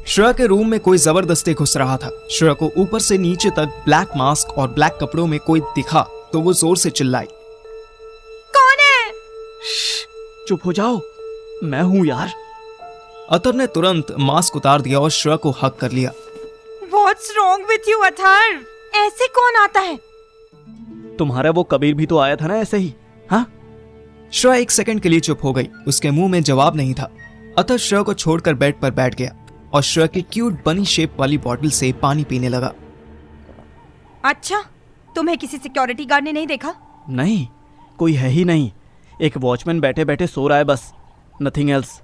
श्रेया के रूम में कोई जबरदस्ती घुस रहा था। श्रेया को ऊपर से नीचे तक ब्लैक मास्क और ब्लैक कपड़ों में कोई दिखा तो वो जोर से चिल्लाई, कौन है? चुप हो जाओ, मैं हूं यार। अतर ने तुरंत मास्क उतार दिया और श्रेया को हक कर लिया। What's wrong with you, Athar? ऐसे कौन आता है? तुम्हारा वो कबीर भी तो आया था ना ऐसे ही, हाँ? श्रेया एक सेकंड के लिए चुप हो गई। उसके मुंह में जवाब नहीं था। अतर श्रेया को छोड़कर बेड पर बैठ गया और श्रेया की क्यूट बनी शेप वाली बॉटल से पानी पीने लगा। अच्छा, तुम्हें किसी सिक्योरिटी गार्ड ने नहीं देखा? नहीं, कोई है ही नहीं। एक वॉचमैन बैठे बैठे सो रहा है बस, नथिंग एल्स।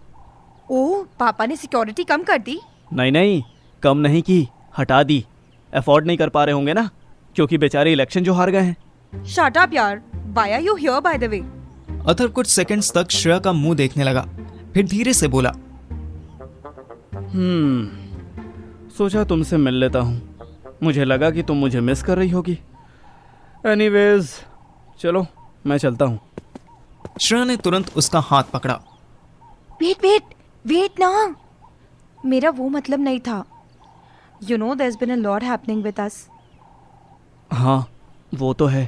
ओह, पापा ने सिक्योरिटी कम कर दी? नहीं, कम नहीं की, हटा दी। अफोर्ड नहीं कर पा रहे होंगे ना, क्योंकि बेचारे इलेक्शन जो हार गए हैं। शट अप यार, why are you here by the way? अतर कुछ सेकंड्स तक श्रेया का मुंह देखने लगा, फिर धीरे से बोला, सोचा तुमसे मिल लेता हूँ। मुझे लगा कि तुम मुझे मिस कर रही होगी। एनीवेज, चलो मैं चलता हूँ। श्रेया ने तुरंत उसका हाथ पकड़ा। वेट ना, मेरा वो मतलब नहीं था। You know there's been a lot happening with us. हाँ, वो तो है।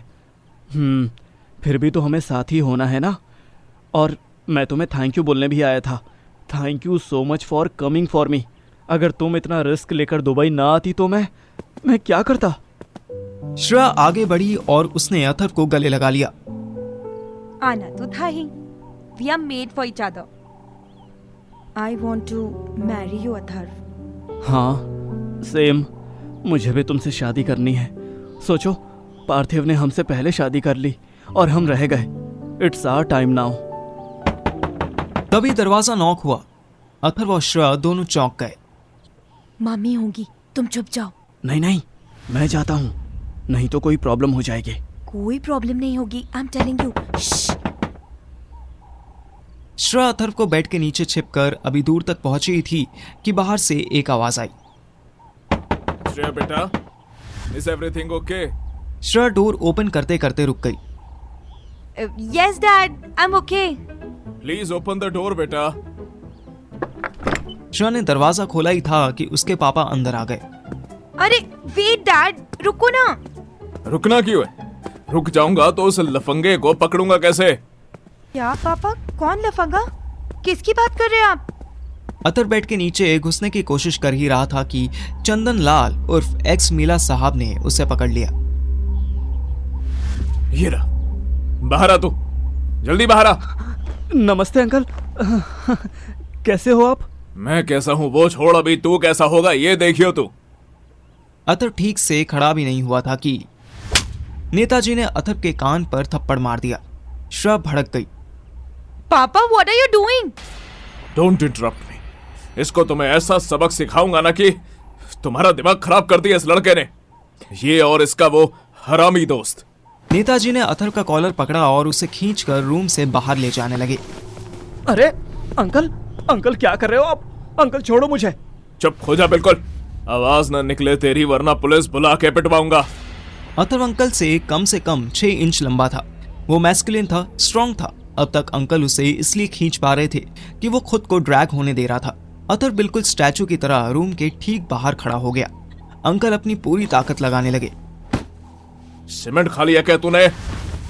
फिर भी तो हमें साथ ही होना है ना। और मैं तुम्हें थैंक यू बोलने भी आया था। Thank you so much for coming for me. अगर तुम इतना रिस्क लेकर दुबई ना आती तो मैं क्या करता। श्रेया आगे बढ़ी और उसने अथर को गले लगा लिया। आना तो था ही। We are made for each other. I want to marry you, Athar. हाँ, सेम। मुझे भी तुमसे शादी करनी है। सोचो, पार्थिव ने हमसे पहले शादी कर ली और हम रह गए। It's our time now. तभी दरवाजा नॉक हुआ। अथर व श्रेया दोनों चौंक गए। मम्मी होगी, तुम चुप जाओ। नहीं, मैं जाता हूँ, नहीं तो कोई प्रॉब्लम हो जाएगी। कोई प्रॉब्लम नहीं होगी, I am telling you. Shreya Athar को बेड के नीचे छिपकर अभी दूर तक पहुंची थी कि बाहर से एक आवाज आई। श्रेया बेटा, is everything okay? Shreya door open करते करते रुक गई। Yes dad, I am okay. Please open the door बेटा। श्रेया ने दरवाजा खोला ही था कि उसके पापा अंदर आ गए। अरे वेट डैड, रुको ना। रुकना क्यों है? रुक जाऊंगा तो उस लफंगे को पकड़ूंगा कैसे? क्या पापा? कौन लफंगा? किसकी बात कर रहे हैं आप? अतर बेड के नीचे घुसने की कोशिश कर ही रहा था कि चंदन लाल उर्फ एक्स मीला साहब ने उसे पकड़ लिया। ये रहा, बाहर आ तू, जल्दी बाहर आ। नमस्ते अंकल। कैसे हो आप? मैं कैसा हूँ वो छोड़, अभी तू कैसा होगा ये देखियो तू। अतर ठीक से खड़ा भी नहीं हुआ था कि नेताजी ने अतर के कान पर थप्पड़ मार दिया। श्रेया भड़क गई। पापा, what are you doing? Don't interrupt me. इसको तुम्हें ऐसा सबक सिखाऊंगा ना कि तुम्हारा दिमाग खराब कर दिया इस लड़के ने, ये और इसका वो हरामी दोस्त। नेताजी ने अथर का कॉलर पकड़ा और उसे खींचकर रूम से बाहर ले जाने लगे। अरे अंकल क्या कर रहे हो आप? अंकल छोड़ो मुझे। चुप हो जा बिल्कुल, आवाज ना निकले तेरी, वरना पुलिस बुला के पिटवाऊंगा। अथर अंकल से कम 6 इंच लंबा था। वो मैस्कुलिन था, स्ट्रॉन्ग था। अब तक अंकल उसे इसलिए खींच पा रहे थे कि वो खुद को ड्रैग होने दे रहा था। अथर बिल्कुल स्टैचू की तरह रूम के ठीक बाहर खड़ा हो गया। अंकल अपनी पूरी ताकत लगाने लगे। सीमेंट खा लिया क्या तूने?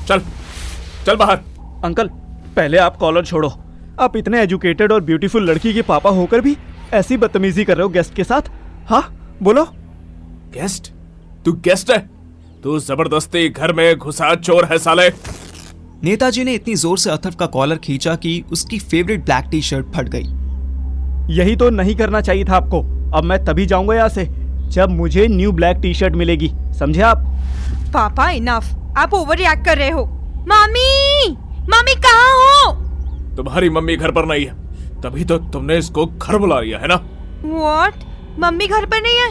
चल बाहर। अंकल, पहले आप कॉलर छोड़ो। आप इतने एजुकेटेड और ब्यूटीफुल लड़की के पापा होकर भी ऐसी बदतमीजी कर रहे हो गेस्ट के साथ? हाँ बोलो। गेस्ट? तू गेस्ट है? तू जबरदस्ती घर में घुसा चोर है साले। नेताजी ने इतनी जोर से अथर का कॉलर खींचा कि उसकी फेवरेट ब्लैक टी शर्ट फट गई। यही तो नहीं करना चाहिए था आपको। अब मैं तभी जाऊंगा यहाँ से जब मुझे न्यू ब्लैक टी शर्ट मिलेगी, समझे आप? पापा इनफ, आप ओवर रिएक्ट कर रहे हो। मम्मी कहाँ हो? तुम्हारी मम्मी घर पर नहीं है, तभी तो तुमने इसको घर बुला लिया है ना? What? मम्मी घर पर नहीं है?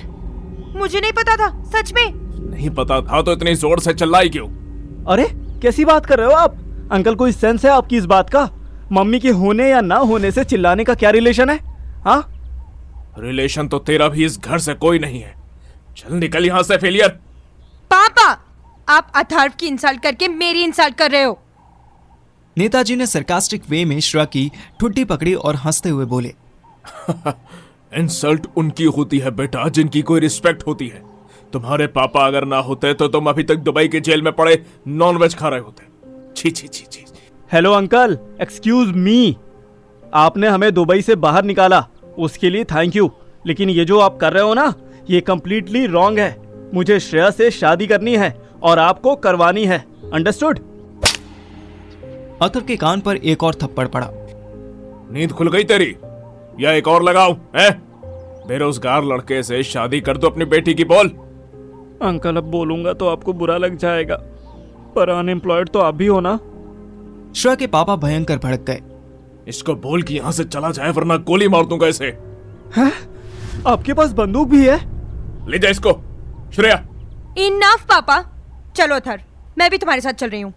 मुझे नहीं पता था, सच में नहीं पता था तो इतनी जोर से चिल्लाई क्यों? अरे कैसी बात कर रहे हो आप? अंकल, कोई सेंस है आपकी इस बात का? मम्मी के होने या ना होने से चिल्लाने का क्या रिलेशन है? हाँ, रिलेशन तो तेरा भी इस घर से कोई नहीं है। चल निकल यहाँ से फेलियर। पापा, आप अथर्व की इंसल्ट करके मेरी इंसल्ट कर रहे हो। नेताजी ने सरकास्टिक वे में श्रेया की ठुड्डी पकड़ी और हंसते हुए बोले। इंसल्ट उनकी होती है बेटा जिनकी कोई रिस्पेक्ट होती है। तुम्हारे पापा अगर ना होते तो तुम अभी तक दुबई के जेल में पड़े नॉनवेज खा रहे होते। छी छी छी छी। Hello uncle, excuse me. आपने हमें दुबई से बाहर निकाला, उसके लिए थैंक यू। लेकिन ये जो आप कर रहे हो ना, ये कंप्लीटली रॉन्ग है। मुझे श्रेया से शादी करनी है और आपको करवानी है, अंडरस्टूड? अतर के कान पर एक और थप्पड़ पड़ा। नींद खुल गई तेरी या एक और लगाऊं? है बेरोजगार लड़के से शादी कर दो अपनी बेटी की, बोल। अंकल अब बोलूंगा तो आपको बुरा लग जाएगा, पर अनएम्प्लॉयड तो आप भी हो ना। श्रेया के पापा भयंकर भड़क गए। इसको बोल कि यहां से चला जाए वरना गोली मार दूंगा इसे। हैं? आपके पास बंदूक भी है? ले जा इसको। श्रेया। इनफ पापा, चलो अथर, मैं भी तुम्हारे साथ चल रही हूँ।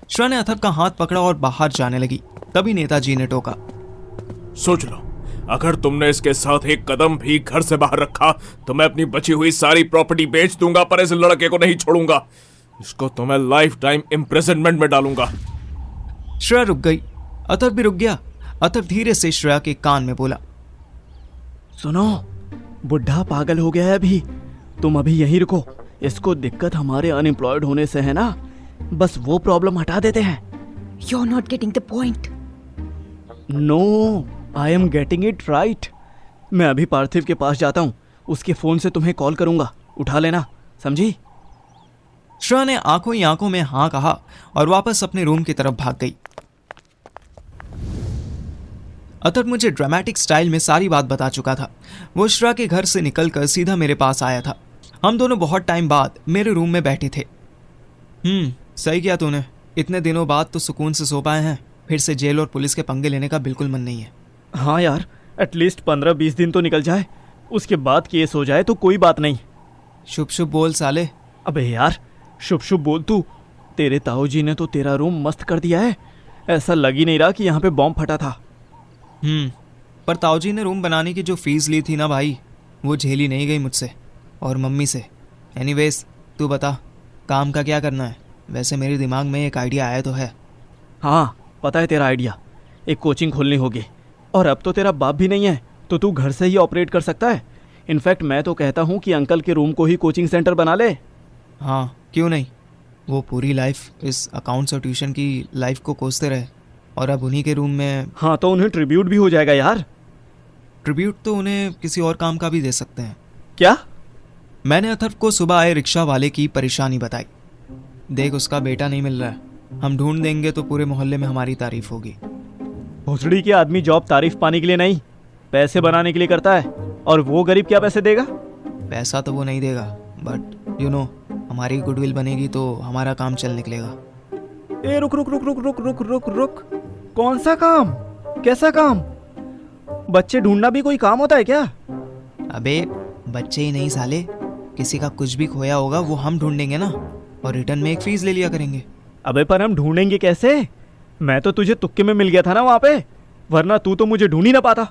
श्रेया ने अथर का हाथ पकड़ा और बाहर जाने लगी। तभी नेताजी ने टोका। सोच लो, अगर तुमने इसके साथ एक कदम भी घर से बाहर रखा तो मैं अपनी बची हुई सारी प्रॉपर्टी बेच दूंगा, पर इस लड़के को नहीं छोड़ूंगा। इसको तो मैं लाइफ टाइम इम्प्रिजनमेंट में डालूंगा। श्रेया रुक गई, अतर भी रुक गया। अतर धीरे से श्रेया के कान में बोला, सुनो, बुढ़ा पागल हो गया है अभी, तुम अभी यहीं रुको। इसको दिक्कत हमारे अनएम्प्लॉयड होने से है ना, बस वो प्रॉब्लम हटा देते हैं। You are not getting the point. No, I am getting it right. मैं अभी पार्थिव के पास जाता हूँ, उसके फोन से तुम्हें कॉल करूंगा, उठा लेना, समझी? श्रेया ने आंखों ही आंखों में हाँ कहा और वापस अपने रूम की तरफ भाग गई। अतर मुझे ड्रामेटिक स्टाइल में सारी बात बता चुका था। वो श्रेया के घर से निकलकर सीधा मेरे पास आया था। हम दोनों बहुत टाइम बाद मेरे रूम में बैठे थे। सही किया तूने, इतने दिनों बाद तो सुकून से सो पाए हैं। फिर से जेल और पुलिस के पंगे लेने का बिल्कुल मन नहीं है। हाँ यार, एटलीस्ट 15-20 दिन तो निकल जाए, उसके बाद केस हो जाए तो कोई बात नहीं। शुभ शुभ बोल साले। अबे यार, शुभ शुभ बोल तू। तेरे ताऊ जी ने तो तेरा रूम मस्त कर दिया है, ऐसा लग ही नहीं रहा कि यहाँ पे बॉम्ब फटा था। पर ताऊजी ने रूम बनाने की जो फीस ली थी ना भाई, वो झेली नहीं गई मुझसे और मम्मी से। एनीवेज तू बता, काम का क्या करना है? वैसे मेरे दिमाग में एक आइडिया आया तो है। हाँ पता है तेरा आइडिया, एक कोचिंग खोलनी होगी। और अब तो तेरा बाप भी नहीं है तो तू घर से ही ऑपरेट कर सकता है। इनफैक्ट मैं तो कहता हूँ कि अंकल के रूम को ही कोचिंग सेंटर बना ले। हाँ क्यों नहीं, वो पूरी लाइफ इस अकाउंट्स और ट्यूशन की लाइफ को कोसते रहे और अब उन्हीं के रूम में। हाँ तो उन्हें ट्रिब्यूट भी हो जाएगा यार। ट्रिब्यूट तो उन्हें किसी और काम का भी दे सकते हैं। क्या? मैंने अथर्व को सुबह आए रिक्शा वाले की परेशानी बताई। देख उसका बेटा नहीं मिल रहा है, हम ढूंढ देंगे तो पूरे मोहल्ले में हमारी तारीफ होगी। भोसड़ी के आदमी जॉब तारीफ पाने के लिए नहीं, पैसे बनाने के लिए करता है, और वो गरीब क्या पैसे देगा? पैसा तो वो नहीं देगा, बट यू नो हमारी गुडविल बनेगी तो हमारा काम चल निकलेगा। ए रुक रुक रुक रुक रुक रुक रुक रुक, कौन सा काम? कैसा काम? बच्चे ढूंढना भी कोई काम होता है क्या? अबे बच्चे ही नहीं साले, किसी का कुछ भी खोया होगा वो हम ढूंढेंगे ना, और रिटर्न में एक फीस ले लिया करेंगे। अबे पर हम ढूंढेंगे कैसे? मैं तो तुझे तुक्के में मिल गया था ना वहां पे, वरना तू तो मुझे ढूंढ ही ना पाता।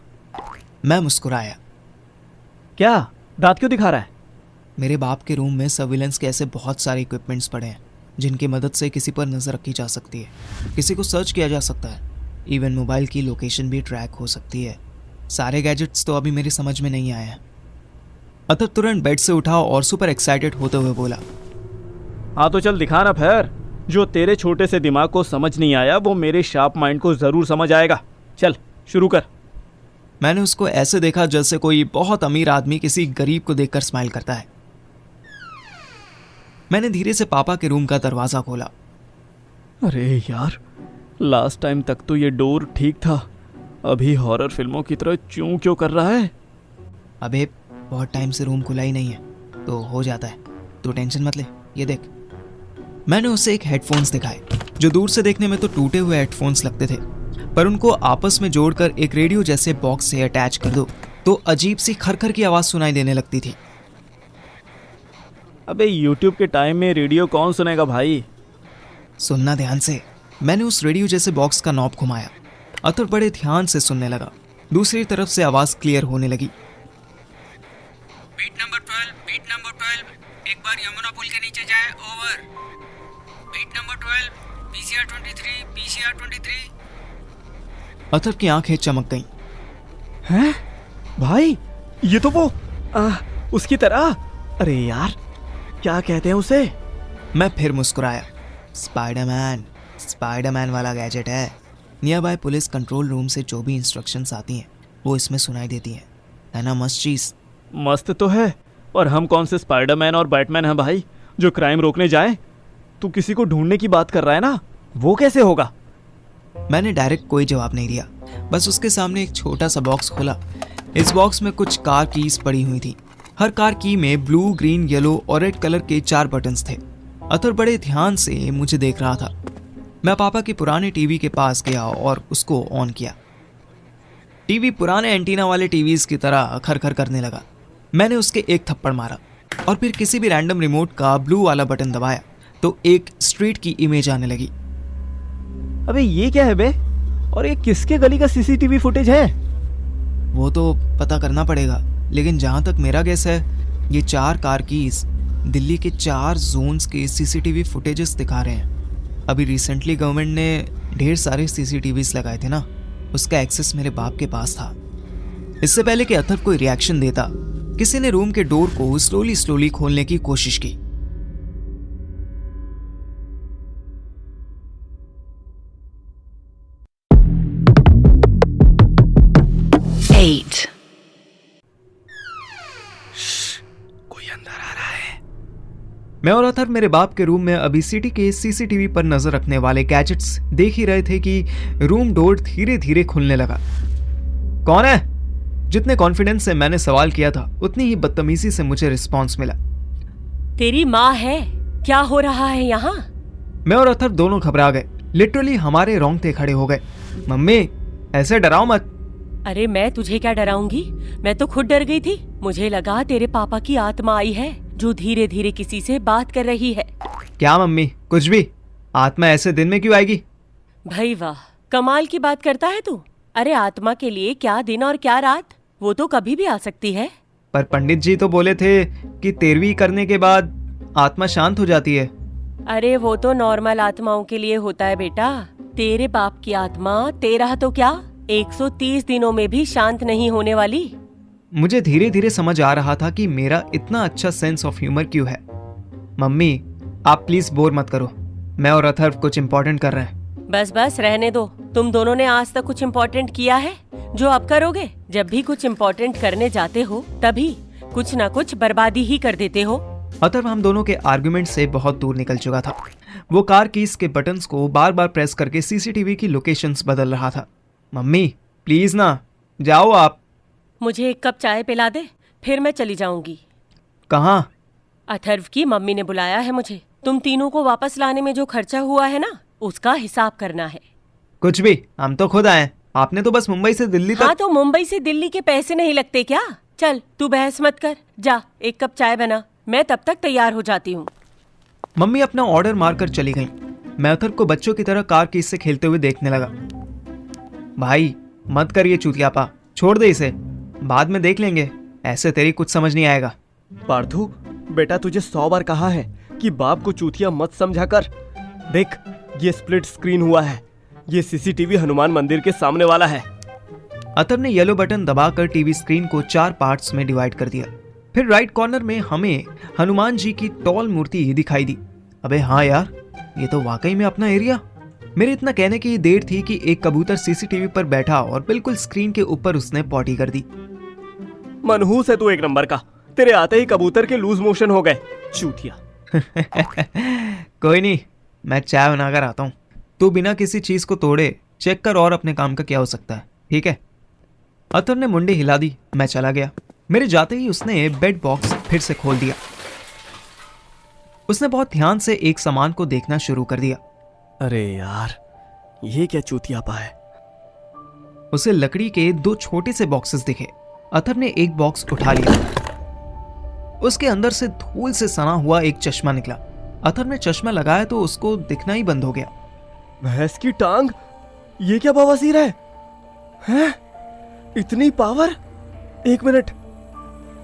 मैं मुस्कुराया। क्या दांत क्यों दिखा रहा है? मेरे बाप के रूम में सर्विलेंस के ऐसे बहुत सारे इक्विपमेंट्स पड़े हैं जिनकी मदद से किसी पर नजर रखी जा सकती है, किसी को सर्च किया जा सकता है, इवन मोबाइल की लोकेशन भी ट्रैक हो सकती है। सारे गैजेट्स तो अभी मेरी समझ में नहीं आए हैं। अतर तुरंत बेड से उठा और सुपर एक्साइटेड होते हुए बोला, हाँ तो चल दिखा ना फिर। जो तेरे छोटे से दिमाग को समझ नहीं आया वो मेरे शार्प माइंड को जरूर समझ आएगा। चल शुरू कर। मैंने उसको ऐसे देखा जैसे कोई बहुत अमीर आदमी किसी गरीब को देखकर स्माइल करता है। मैंने धीरे से पापा के रूम का दरवाजा खोला। अरे यार, लास्ट टाइम तक तो ये डोर ठीक था, अभी हॉरर फिल्मों की तरह चूं क्यों कर रहा है? अबे बहुत टाइम से रूम खुला ही नहीं है तो हो जाता है, तू टेंशन मत ले। ये देख। मैंने उसे एक हेडफोन्स दिखाए जो दूर से देखने में तो टूटे हुए हेडफोन्स लगते थे, पर उनको आपस में जोड़कर एक रेडियो जैसे बॉक्स से अटैच कर दो तो अजीब सी खरखर की आवाज सुनाई देने लगती थी। अबे यूट्यूब के टाइम में रेडियो कौन सुनेगा भाई? सुनना ध्यान से। मैंने उस रेडियो जैसे बॉक्स का नॉब घुमाया। अतर बड़े ध्यान से सुनने लगा। दूसरी तरफ से आवाज क्लियर होने लगी। बीट नंबर 12, एक बार यमुना पुल के नीचे जाए, over. Beat number 12, PCR 23। Athar की आंखें चमक गईं। हैं? भाई ये तो वो उसकी तरह। अरे यार क्या कहते हैं उसे? मैं फिर मुस्कुराया। स्पाइडरमैन, स्पाइडरमैन वाला गैजेट है। Near by police control room से जो भी इंस्ट्रक्शंस आती हैं वो इसमें सुनाई देती हैं। है ना मस्त चीज़? मस्त तो है, और हम कौन से स्पाइडरमैन और बैटमैन हैं भाई जो क्राइम रोकने जाए? तू किसी को ढूंढने की बात कर रहा है ना, वो कैसे होगा? मैंने डायरेक्ट कोई जवाब नहीं दिया, बस उसके सामने एक छोटा सा बॉक्स खोला। इस बॉक्स में कुछ कार कीज पड़ी हुई थी। हर कार की में ब्लू, ग्रीन, येलो और रेड कलर के 4 बटन्स थे। अतर बड़े ध्यान से मुझे देख रहा था। मैं पापा के पुराने टीवी के पास गया और उसको ऑन किया। टीवी पुराने एंटीना वाले टीवीज की तरह खरखर करने लगा। मैंने उसके एक थप्पड़ मारा और फिर किसी भी रैंडम रिमोट का ब्लू वाला बटन दबाया तो एक स्ट्रीट की इमेज आने लगी। अबे ये क्या है बे? और ये किसके गली का सीसीटीवी फुटेज है? वो तो पता करना पड़ेगा, लेकिन जहाँ तक मेरा गेस है ये 4 कार कीज दिल्ली के 4 जोन्स के सीसीटीवी फुटेजेस दिखा रहे हैं। अभी रिसेंटली गवर्नमेंट ने ढेर सारे सीसीटीवीज लगाए थे ना, उसका एक्सेस मेरे बाप के पास था। इससे पहले कि अथर्व कोई रिएक्शन देता, किसी ने रूम के डोर को स्लोली खोलने की कोशिश की। कोई अंदर आ रहा है। मैं और अथर्व मेरे बाप के रूम में अभी सिटी के सीसीटीवी पर नजर रखने वाले गैजेट्स देख ही रहे थे कि रूम डोर धीरे धीरे खुलने लगा। कौन है? जितने कॉन्फिडेंस से मैंने सवाल किया था उतनी ही बदतमीजी से मुझे रिस्पांस मिला। तेरी माँ है। क्या हो रहा है यहाँ? मैं और अथर्व दोनों घबरा गए। लिटरली हमारे रोंगटे खड़े हो गए। मम्मी ऐसे डराओ मत। अरे मैं तुझे क्या डराऊंगी, मैं तो खुद डर गई थी। मुझे लगा तेरे पापा की आत्मा आई है जो धीरे धीरे किसी से बात कर रही है। क्या मम्मी, कुछ भी। आत्मा ऐसे दिन में क्यों आएगी? भाई वाह, कमाल की बात करता है तू। अरे आत्मा के लिए क्या दिन और क्या रात, वो तो कभी भी आ सकती है। पर पंडित जी तो बोले थे कि 13वीं करने के बाद आत्मा शांत हो जाती है। अरे वो तो नॉर्मल आत्माओं के लिए होता है बेटा। तेरे बाप की आत्मा 13 तो क्या 130 दिनों में भी शांत नहीं होने वाली। मुझे धीरे धीरे समझ आ रहा था कि मेरा इतना अच्छा सेंस ऑफ ह्यूमर क्यों है। मम्मी आप प्लीज बोर मत करो, मैं और अथर्व कुछ इम्पोर्टेंट कर रहे हैं। बस बस रहने दो। तुम दोनों ने आज तक कुछ इम्पोर्टेंट किया है जो अब करोगे? जब भी कुछ इम्पोर्टेंट करने जाते हो तभी कुछ ना कुछ बर्बादी ही कर देते हो। अथर्व हम दोनों के आर्गुमेंट से बहुत दूर निकल चुका था। वो कार कीज के बटन्स को बार बार प्रेस करके सीसीटीवी की लोकेशंस बदल रहा था। मम्मी प्लीज ना, जाओ आप। मुझे एक कप चाय पिला दे, फिर मैं चली जाऊंगी। कहाँ? अथर्व की मम्मी ने बुलाया है मुझे। तुम तीनों को वापस लाने में जो खर्चा हुआ है ना, उसका हिसाब करना है। कुछ भी, हम तो खुद आए। आपने तो बस मुंबई से दिल्ली हाँ तक। तो मुंबई से दिल्ली के पैसे नहीं लगते क्या? चल तू बहस मत कर, जा एक कप चाय बना, मैं तब तक तैयार हो जाती हूँ। मम्मी अपना ऑर्डर मारकर चली गई। मैं अथर्व को बच्चों की तरह कार कीज से खेलते हुए देखने लगा। भाई मत करिए चूतियापा, छोड़ दे इसे, बाद में देख लेंगे। ऐसे तेरी कुछ समझ नहीं आएगा। पार्थू बेटा तुझे 100 बार कहा है कि बाप को चूतिया मत समझा कर। देख ये स्प्लिट स्क्रीन हुआ है, ये सीसीटीवी हनुमान मंदिर के सामने वाला है। अथर्व ने येलो बटन दबाकर टीवी स्क्रीन को 4 पार्ट्स में डिवाइड कर दिया। फिर राइट कॉर्नर में हमें हनुमान जी की टॉल मूर्ति दिखाई दी। अबे हाँ यार, ये तो वाकई में अपना एरिया। मेरे इतना कहने की देर थी कि एक कबूतर सीसीटीवी पर बैठा और बिल्कुल स्क्रीन के ऊपर उसने पॉटी कर दी। मनहूस है तू एक नंबर का, तेरे आते ही कबूतर के लूज मोशन हो गए चूतिया। कोई नहीं, मैं चाय बनाकर आता हूँ। तू बिना किसी चीज को तोड़े चेक कर और अपने काम का क्या हो सकता है, ठीक है? अथर्व ने मुंडी हिला दी। मैं चला गया। मेरे जाते ही उसने बेड बॉक्स फिर से खोल दिया। उसने बहुत ध्यान से एक सामान को देखना शुरू कर दिया। अरे यार ये क्या चूतियापा है। उसे लकड़ी के 2 छोटे से बॉक्सेस दिखे। अथर्व ने एक बॉक्स उठा लिया। उसके अंदर से धूल से सना हुआ एक चश्मा निकला। अथर्व ने चश्मा लगाया तो उसको दिखना ही बंद हो गया। भैंस की टांग, ये क्या बवासीर है? हैं? इतनी पावर? एक मिनट।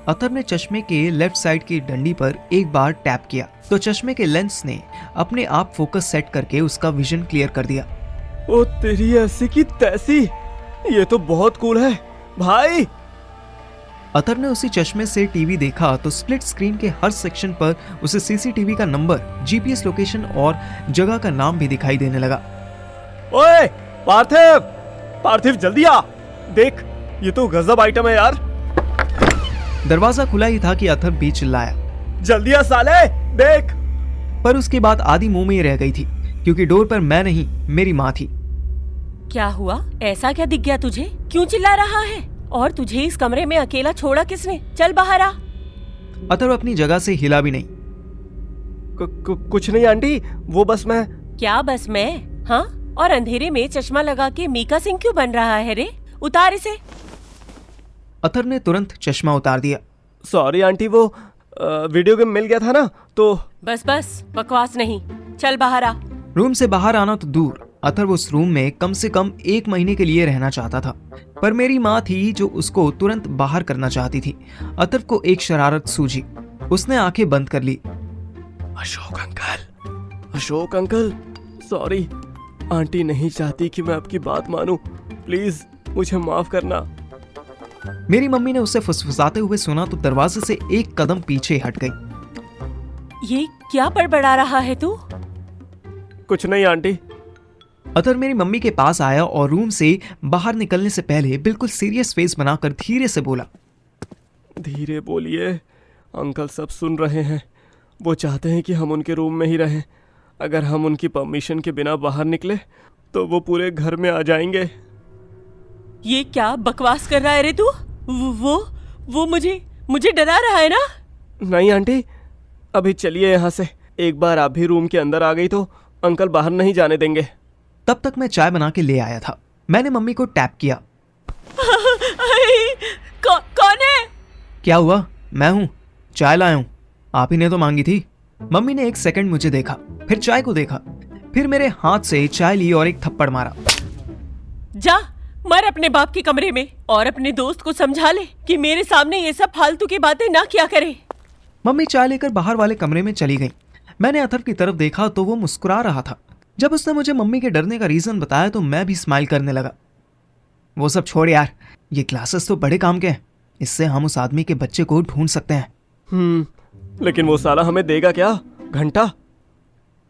अथर्व ने चश्मे के लेफ्ट साइड की डंडी पर एक बार टैप किया तो चश्मे के लेंस ने अपने आप फोकस सेट करके उसका विजन क्लियर कर दिया। ओ तेरी ऐसी की तैसी, ये तो बहुत कूल है भाई। अतर ने उसी चश्मे से टीवी देखा तो स्प्लिट स्क्रीन के हर सेक्शन पर उसे सीसीटीवी का नंबर, जीपीएस लोकेशन और जगह का नाम भी दिखाई देने लगा। ओए पार्थिव, पार्थिव जल्दी आ, देख ये तो गजब आइटम है यार। दरवाजा खुला ही था कि अतर भी चिल्लाया, जल्दी आ साले, देख। पर उसकी बात आधी मुंह में ही रह गई थी क्योंकि डोर पर मैं नहीं, मेरी माँ थी। क्या हुआ? ऐसा क्या दिख गया तुझे? क्यों चिल्ला रहा है? और तुझे इस कमरे में अकेला छोड़ा किसने? चल बाहर आ। अतर अपनी जगह से हिला भी नहीं। कुछ नहीं आंटी, वो बस मैं। क्या बस मैं? हाँ, और अंधेरे में चश्मा लगा के मीका सिंह क्यों बन रहा है रे? उतार इसे। अतर ने तुरंत चश्मा उतार दिया। सॉरी आंटी, वो वीडियो गेम मिल गया था ना तो। बस बस बकवास नहीं, चल बाहर आ। रूम से बाहर आना तो दूर, अतर उस रूम में कम से कम 1 महीने के लिए रहना चाहता था, पर मेरी माँ थी जो उसको तुरंत बाहर करना चाहती थी। अतर को एक शरारत सूझी, उसने आंखें बंद कर ली। अशोक अंकल, सॉरी, आंटी नहीं चाहती कि मैं आपकी बात मानूं, प्लीज मुझे माफ करना। मेरी मम्मी ने उसे फुसफुसाते हुए सुना तो दरवाजे से 1 कदम पीछे हट गई। ये क्या बड़बड़ा रहा है तू? कुछ नहीं आंटी। अतर मेरी मम्मी के पास आया और रूम से बाहर निकलने से पहले बिल्कुल सीरियस फेस बनाकर धीरे से बोला, धीरे बोलिए, अंकल सब सुन रहे हैं। वो चाहते हैं कि हम उनके रूम में ही रहें। अगर हम उनकी परमिशन के बिना बाहर निकले तो वो पूरे घर में आ जाएंगे। ये क्या बकवास कर रहा है रे तू? वो मुझे डरा रहा है ना? नहीं आंटी, अभी चलिए यहाँ से। एक बार आप भी रूम के अंदर आ गई तो अंकल बाहर नहीं जाने देंगे। तब तक मैं चाय बना के ले आया था। मैंने मम्मी को टैप किया। कौन है? क्या हुआ? मैं हूँ, चाय लाया हूँ, आप ही ने तो मांगी थी। मम्मी ने 1 सेकंड मुझे देखा, फिर चाय को देखा, फिर मेरे हाथ से चाय ली और एक थप्पड़ मारा। जा मर अपने बाप के कमरे में और अपने दोस्त को समझा ले कि मेरे सामने ये सब फालतू की बातें ना किया करे। मम्मी चाय लेकर बाहर वाले कमरे में चली गई। मैंने अतर की तरफ देखा तो वो मुस्कुरा रहा था। जब उसने मुझे मम्मी के डरने का रीजन बताया तो मैं भी स्माइल करने लगा। वो सब छोड़ यार, ये क्लासेस तो बड़े काम के हैं, इससे हम उस आदमी के बच्चे को ढूंढ सकते हैं। लेकिन वो साला हमें देगा क्या? घंटा?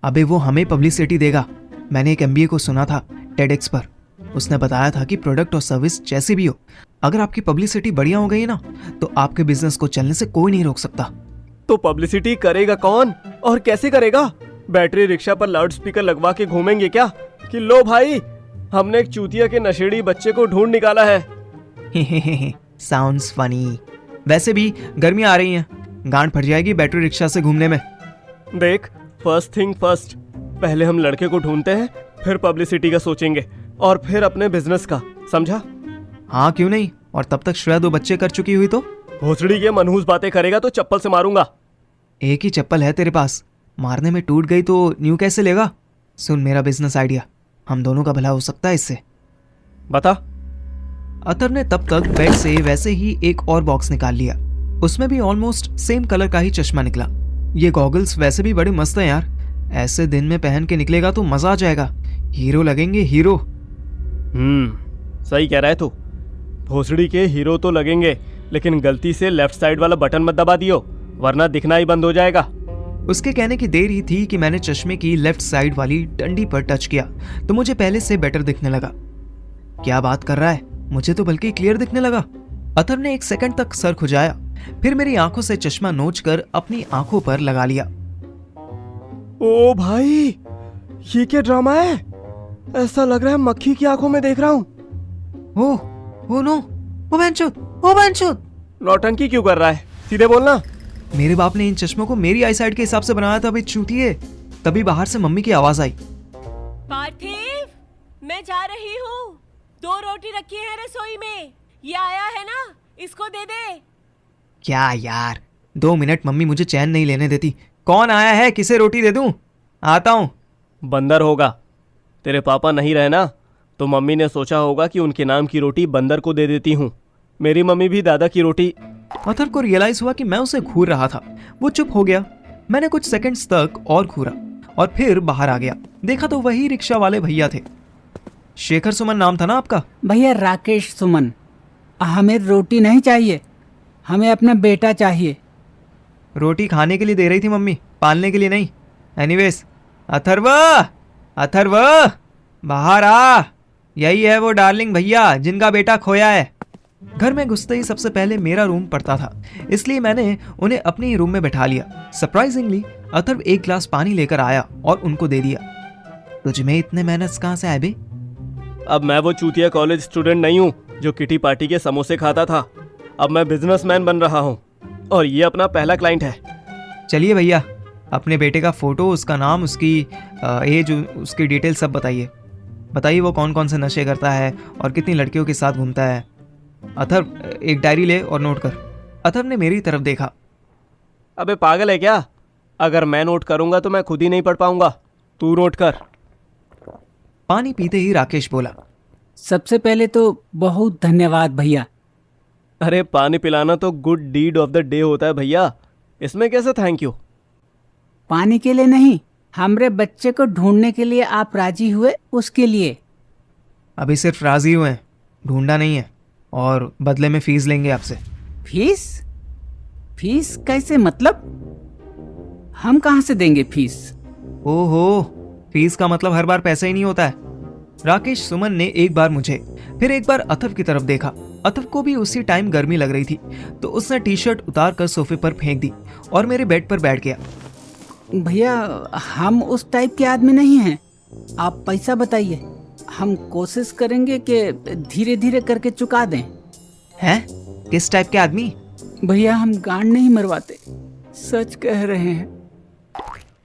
अबे वो हमें पब्लिसिटी देगा। मैंने एक MBA को सुना था TEDx पर, उसने बताया था कि प्रोडक्ट और सर्विस जैसी भी हो, अगर आपकी पब्लिसिटी बढ़िया हो गई ना तो आपके बिजनेस को चलने से कोई नहीं रोक सकता। तो पब्लिसिटी करेगा कौन और कैसे करेगा? बैटरी रिक्शा पर लाउड स्पीकर लगवा के घूमेंगे क्या कि लो भाई हमने एक चूतिया के नशेड़ी बच्चे को ढूंढ निकाला है? Sounds funny. वैसे भी गर्मियां आ रही हैं, गांड फट जाएगी बैटरी रिक्शा से घूमने में। देख, फर्स्ट थिंग फर्स्ट, पहले हम लड़के को ढूंढते हैं, फिर पब्लिसिटी का सोचेंगे और फिर अपने बिजनेस का, समझा? हाँ क्यों नहीं, और तब तक श्रेया 2 बच्चे कर चुकी हुई तो? भोसड़ी के मनहूस बातें करेगा तो चप्पल से मारूंगा। एक ही चप्पल है तेरे पास, मारने में टूट गई तो न्यू कैसे लेगा? सुन मेरा बिजनेस आइडिया, हम दोनों का भला हो सकता है इससे। बता। अतर ने तब तक बेड से वैसे ही एक और बॉक्स निकाल लिया, उसमें भी ऑलमोस्ट सेम कलर का ही चश्मा निकला। ये गॉगल्स वैसे भी बड़े मस्त हैं यार, ऐसे दिन में पहन के निकलेगा तो मजा आ जाएगा, हीरो लगेंगे हीरो। सही कह रहा है तू। भोसड़ी के हीरो तो लगेंगे, लेकिन गलती से लेफ्ट साइड वाला बटन मत दबा दियो, वरना दिखना ही बंद हो जाएगा। उसके कहने की देर ही थी कि मैंने चश्मे की लेफ्ट साइड वाली डंडी पर टच किया तो मुझे पहले से बेटर दिखने लगा। क्या बात कर रहा है, मुझे तो बल्कि क्लियर दिखने लगा। अतर ने 1 सेकंड तक सर खुजाया, फिर मेरी आंखों से चश्मा नोचकर अपनी आंखों पर लगा लिया। ओ भाई, ये क्या ड्रामा है? ऐसा लग रहा है मक्खी की आंखों में देख रहा हूँ। ओ नो, ओ बैंचोद। नौटंकी क्यों कर रहा है? सीधे बोलना। मेरे बाप ने इन चश्मों को मेरी आई साइड के हिसाब से बनाया था भाई चूतिए। तभी बाहर से मम्मी की आवाज आई, पार्थिव, मैं जा रही हूँ, 2 रोटी रखी है रसोई में, ये आया है ना, इसको दे दे। क्या यार, 2 मिनट मम्मी मुझे चैन नहीं लेने देती। कौन आया है, किसे रोटी दे दूं? आता हूँ। बंदर होगा, तेरे पापा नहीं रहे ना तो मम्मी ने सोचा होगा कि उनके नाम की रोटी बंदर को दे देती हूँ। मेरी मम्मी भी दादा की रोटी। अतर को रियलाइज हुआ कि मैं उसे घूर रहा था। वो चुप हो गया। मैंने कुछ सेकंड्स तक और घूरा और फिर बाहर आ गया। देखा तो वही रिक्शा वाले भैया थे। शेखर सुमन नाम था ना आपका? भैया राकेश सुमन, हमें रोटी नहीं चाहिए। हमें अपना बेटा चाहिए। रोटी खाने के लिए दे रही थी मम्मी, पालने के लिए नहीं। एनीवेज, अथर्व, अथर्व, बाहर आ। यही है वो डार्लिंग भैया जिनका बेटा खोया है। घर में घुसते ही सबसे पहले मेरा रूम पड़ता था, इसलिए मैंने उन्हें अपने ही रूम में बैठा लिया। सरप्राइजिंगली अथर्व एक ग्लास पानी लेकर आया और उनको दे दिया। तुझ में इतने मैनर्स कहाँ से आए बे? अब मैं वो चूतिया कॉलेज स्टूडेंट नहीं हूँ जो किटी पार्टी के समोसे खाता था। अब मैं बिजनेसमैन बन रहा हूँ और ये अपना पहला क्लाइंट है। चलिए भैया, अपने बेटे का फोटो, उसका नाम, उसकी एज, उसकी डिटेल सब बताइए। बताइए वो कौन कौन से नशे करता है और कितनी लड़कियों के साथ घूमता है। अथर्व, एक डायरी ले और नोट कर। अथर्व ने मेरी तरफ देखा। अबे पागल है क्या? अगर मैं नोट करूंगा तो मैं खुद ही नहीं पढ़ पाऊंगा। तू नोट कर। पानी पीते ही राकेश बोला। सबसे पहले तो बहुत धन्यवाद भैया। अरे पानी पिलाना तो good deed of the day होता है भैया, इसमें कैसे थैंक यू? पानी के लिए नहीं, हमरे बच्चे को ढूंढने के लिए आप राजी हुए उसके लिए। अभी सिर्फ राजी हुए हैं, ढूंढा नहीं है, और बदले में फीस लेंगे आपसे। फीस? फीस कैसे मतलब? हम कहाँ से देंगे फीस? ओहो, फीस का मतलब हर बार पैसा ही नहीं होता है। राकेश सुमन ने एक बार मुझे, फिर एक बार अथर्व की तरफ देखा। अथर्व को भी उसी टाइम गर्मी लग रही थी, तो उसने टी शर्ट उतार कर सोफे पर फेंक दी और मेरे बेड पर बैठ गया। भैया, हम उस टाइप के आदमी नहीं हैं। आप पैसा बताइए, हम कोशिश करेंगे कि धीरे धीरे करके चुका दें। हैं? किस टाइप के आदमी? भैया, हम गांड नहीं मरवाते, सच कह रहे हैं।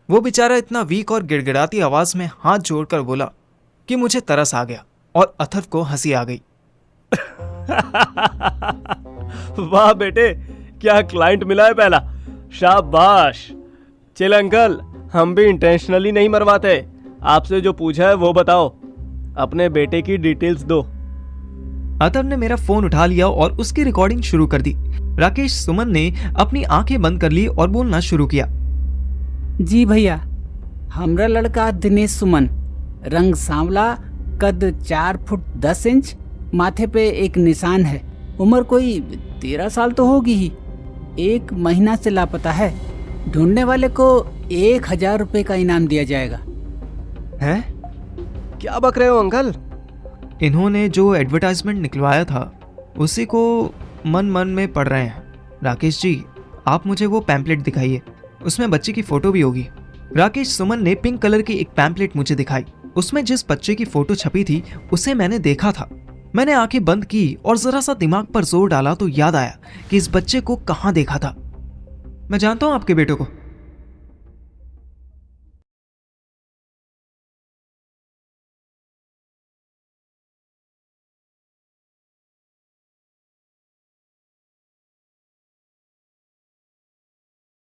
वो बेचारा इतना वीक और गिड़गिड़ाती आवाज में हाथ जोड़कर बोला कि मुझे तरस आ गया और अथर्व को हंसी आ गई। वाह बेटे, क्या क्लाइंट मिला है पहला, शाबाश। चिल अंकल, हम भी इंटेंशनली नहीं मरवाते। आपसे जो पूछा है वो बताओ, अपने बेटे की डिटेल्स दो। अथर्व ने मेरा फोन उठा लिया और उसकी रिकॉर्डिंग शुरू कर दी। राकेश सुमन ने अपनी आंखें बंद कर ली और बोलना शुरू किया। जी भैया, हमरा लड़का दिनेश सुमन, रंग सांवला, कद 4 फुट 10 इंच, माथे पे एक निशान है, उम्र कोई 13 साल तो होगी ही, 1 महीना से लापता है। ढूंढने वाले को 1000 रुपए का इनाम दिया जाएगा। हैं? क्या बक रहे हो अंकल? इन्होंने जो एडवर्टाइजमेंट निकलवाया था उसी को मन मन में पढ़ रहे हैं। राकेश जी, आप मुझे वो पैम्पलेट दिखाइए, उसमें बच्चे की फोटो भी होगी। राकेश सुमन ने पिंक कलर की एक पैम्पलेट मुझे दिखाई। उसमें जिस बच्चे की फोटो छपी थी उसे मैंने देखा था। मैंने आंखें बंद की और जरा सा दिमाग पर जोर डाला तो याद आया कि इस बच्चे को कहाँ देखा था। मैं जानता हूँ आपके बेटे को,